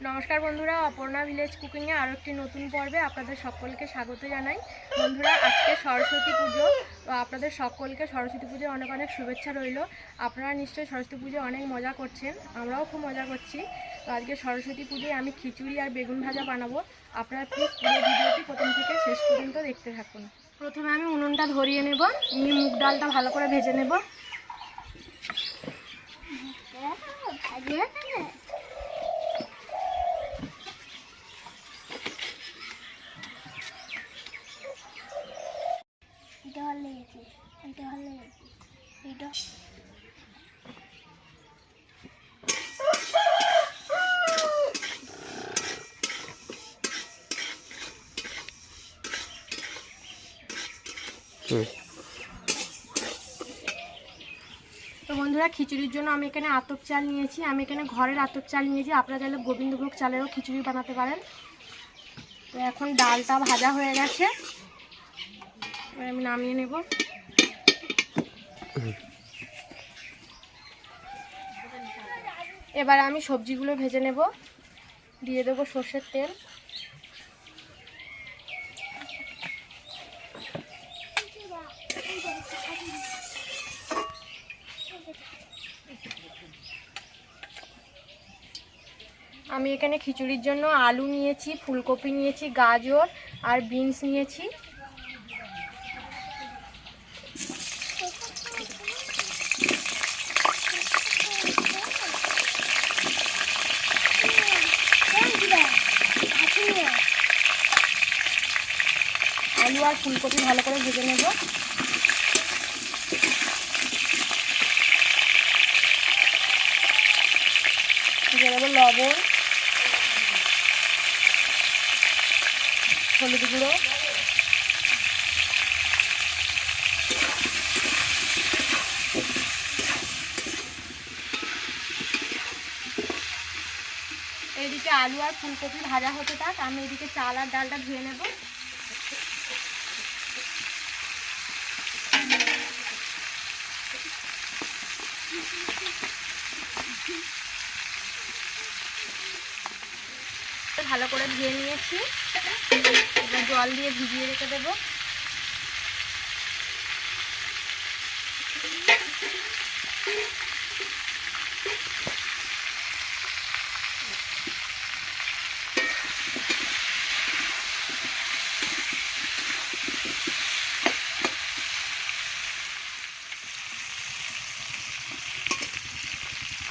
नमस्कार बंधुरा अपर्णा विलेज कुकिंगे और एक नतून पर्वे आपनादेर सकलके स्वागत जानाई। बंधुरा आज के सरस्वती पुजो तो आपनादेर सकलके सरस्वती पुजोर अनेक अनेक शुभेच्छा रइल। आपनारा निश्चयई सरस्वती पुजो अनेक मजा करछेन, आमराओ खूब मजा करछि। तो आज के सरस्वती पुजोय आमी खिचुड़ी और बेगुन भाजा बानाबो। आपनारा प्लिज पुरो भिडियोटी प्रथम थेके शेष पर्यन्त देखते थाकुन। प्रथमे आमी उनुनटा धरिये नेब, निये मुग डालटा भालो करे भेजे नेब। तो बंधुरा खिचुड़िर जोन्नो आमी एखाने आतप चाल निয়েছি, आमी एखाने घरेर आतप चाल निয়েছি। आपनारा चाইলে गोविंदभोग चालेরও खिचुड़ी বানাতে পারেন। তো এখন ডালটা ভাজা হয়ে গেছে, এবার আমি নামিয়ে নেব। এবার আমি সবজিগুলো ভেজে নেব। দিয়ে দেব সরষের তেল, আমি এখানে খিচুড়ির জন্য আলু নিয়েছি, ফুলকপি নিয়েছি, গাজর আর বিনস নিয়েছি। আলু আর ফুলকপি ভালো করে ভেজে নেব। দিয়ে দেবো লবণ, হলুদ গুঁড়ো, এদিকে আলু আর ফুলকপি ভাজা হতে থাক, আমি এদিকে চাল আর ডালটা ধুয়ে নেব। ভালো করে ধুয়ে নিয়েছি, এবার জল দিয়ে ভিজিয়ে রেখে দেবো।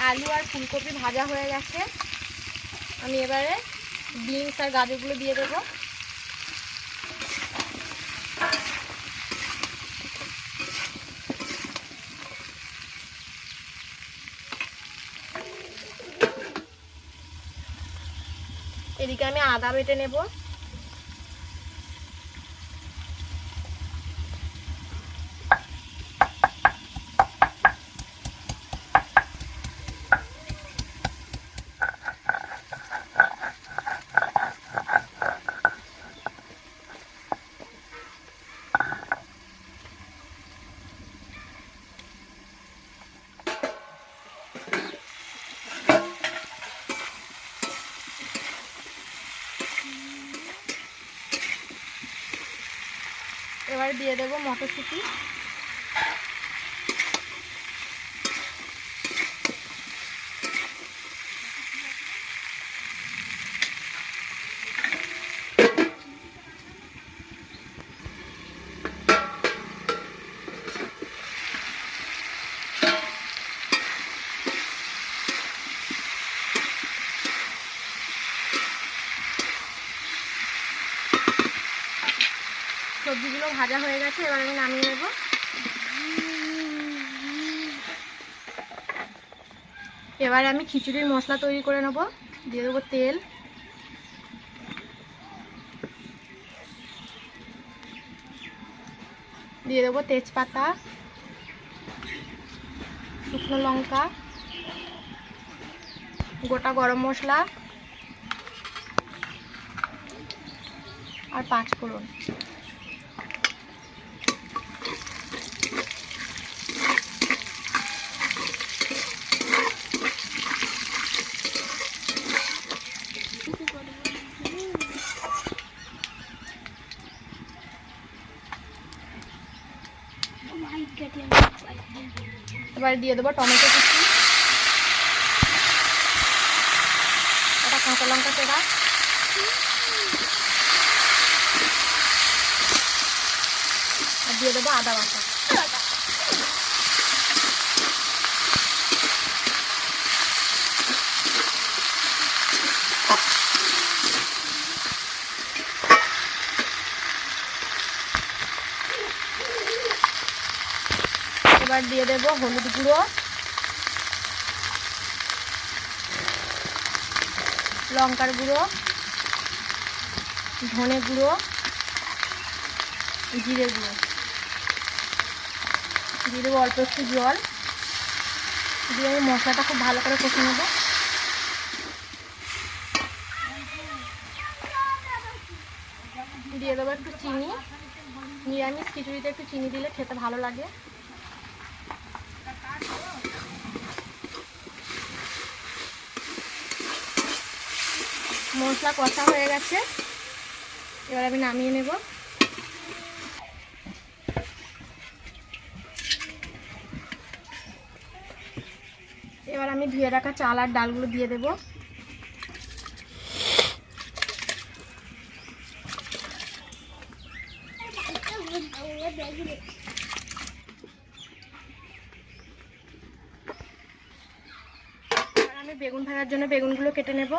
আলু আর ফুলকপি ভাজা হয়ে গেছে, আমি এবারে বিনস আর গাজরগুলো দিয়ে দেবো। এদিকে আমি আদা বেটে নেব। এবার দিয়ে দেবো মটরশুঁটি, সবজিগুলো ভাজা হয়ে গেছে, এবার আমি নামিয়ে নেব। এবার আমি খিচুড়ির মশলা তৈরি করে নেব। দিয়ে দেবো তেল, দিয়ে দেবো তেজপাতা, শুকনো লঙ্কা, গোটা গরম মশলা আর 5 ফোড়ন। এবার দিয়ে দেবো টমেটো কুচি, একটা কাঁচা লঙ্কা চেরা, আর দিয়ে দেবো আদা বাটা। এবার দিয়ে দেবো হলুদ গুঁড়ো, লঙ্কার গুঁড়ো, ধনে গুঁড়ো, জিরে গুঁড়ো, দিয়ে দেবো অল্প একটু জল, দিয়ে আমি মশলাটা খুব ভালো করে কষে নেব। দিয়ে দেবো একটু চিনি, নিরামিষ খিচুড়িতে একটু চিনি দিলে খেতে ভালো লাগে। মশলা কষা হয়ে গেছে, এবার আমি নামিয়ে নেব। এবার আমি ধুয়ে রাখা চাল আর ডালগুলো দিয়ে দেব। এবার আমি বেগুন ভাজার জন্য বেগুনগুলো কেটে নেব।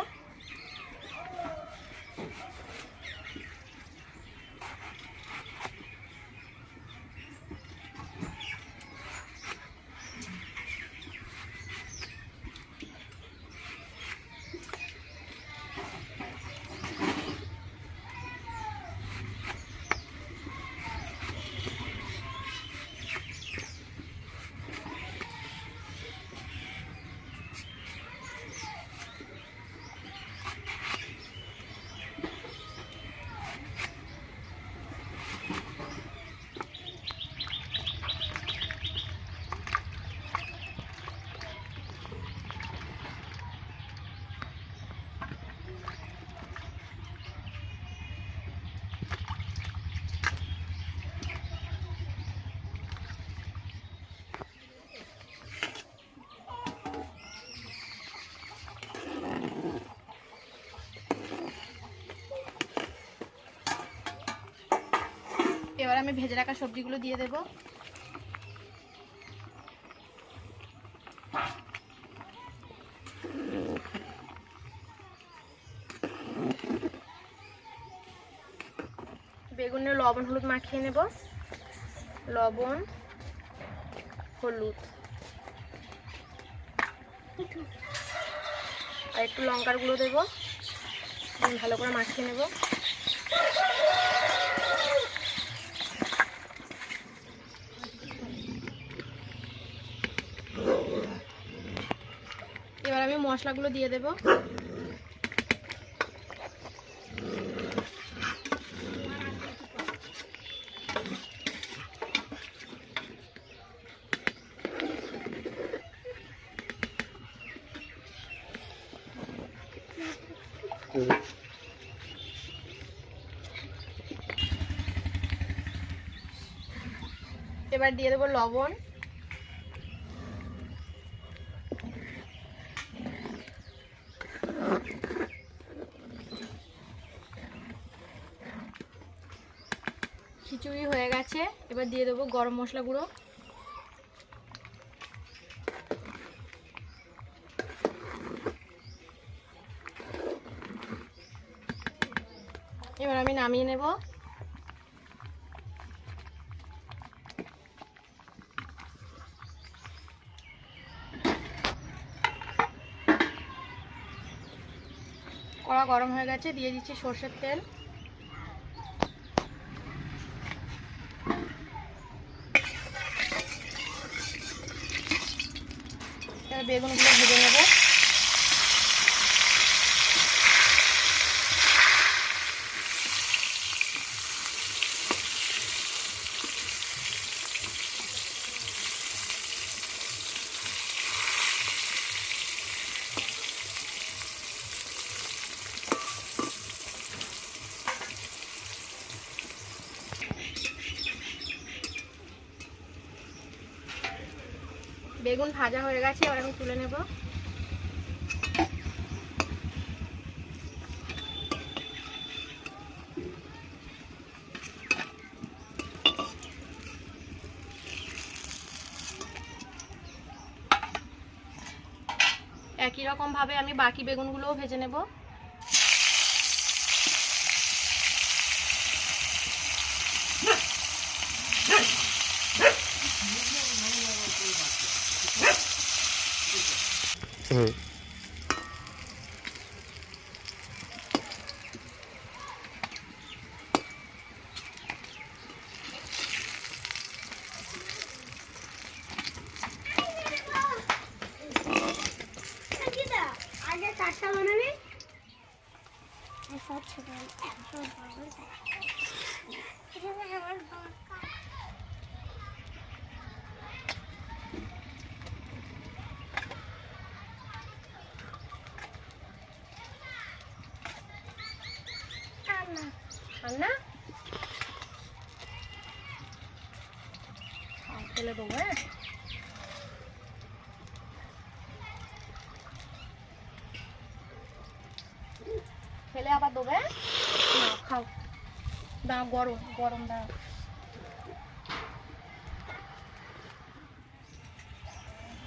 এবার আমি ভেজে রাখা সবজিগুলো দিয়ে দেব। বেগুনে লবণ হলুদ মাখিয়ে নেব, লবণ হলুদ আর একটু লঙ্কার গুঁড়ো দেবো, ভালো করে মাখিয়ে নেব। এবার আমি মশলাগুলো দিয়ে দেব। এবার দিয়ে দেবো লবণ, খিচুড়ি হয়ে গেছে। এবার দিয়ে দেবো গরম মশলা গুঁড়ো, এবার আমি নামিয়ে নেব। কড়া গরম হয়ে গেছে, দিয়ে দিচ্ছি সরষের তেল। এবার বেগুনগুলো ভেজে নেব। বেগুন ভাজা হয়ে গেছে, এবার আমি তুলে নেব। একই রকম ভাবে আমি বাকি বেগুনগুলোও ভেজে নেব। না ফেলে দেবো। হ্যাঁ, ফেলে আবার দেবো। না খাও, দাও গরম গরম দাও।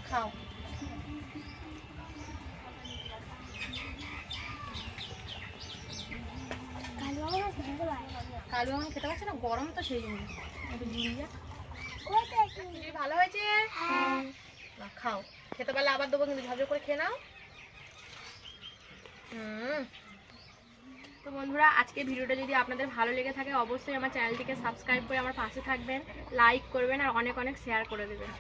খাও। কালু এখন খেতে পারছে না, গরম তো সেই জন্য। ভালো হয়েছে, খাও। খেতে পারলে আবার দেবো, কিন্তু ঝরঝর করে খেয়ে নাও। তো বন্ধুরা, আজকে ভিডিওটা যদি আপনাদের ভালো লেগে থাকে অবশ্যই আমার চ্যানেলটিকে সাবস্ক্রাইব করে আমার পাশে থাকবেন, লাইক করবেন আর অনেক অনেক শেয়ার করে দেবেন।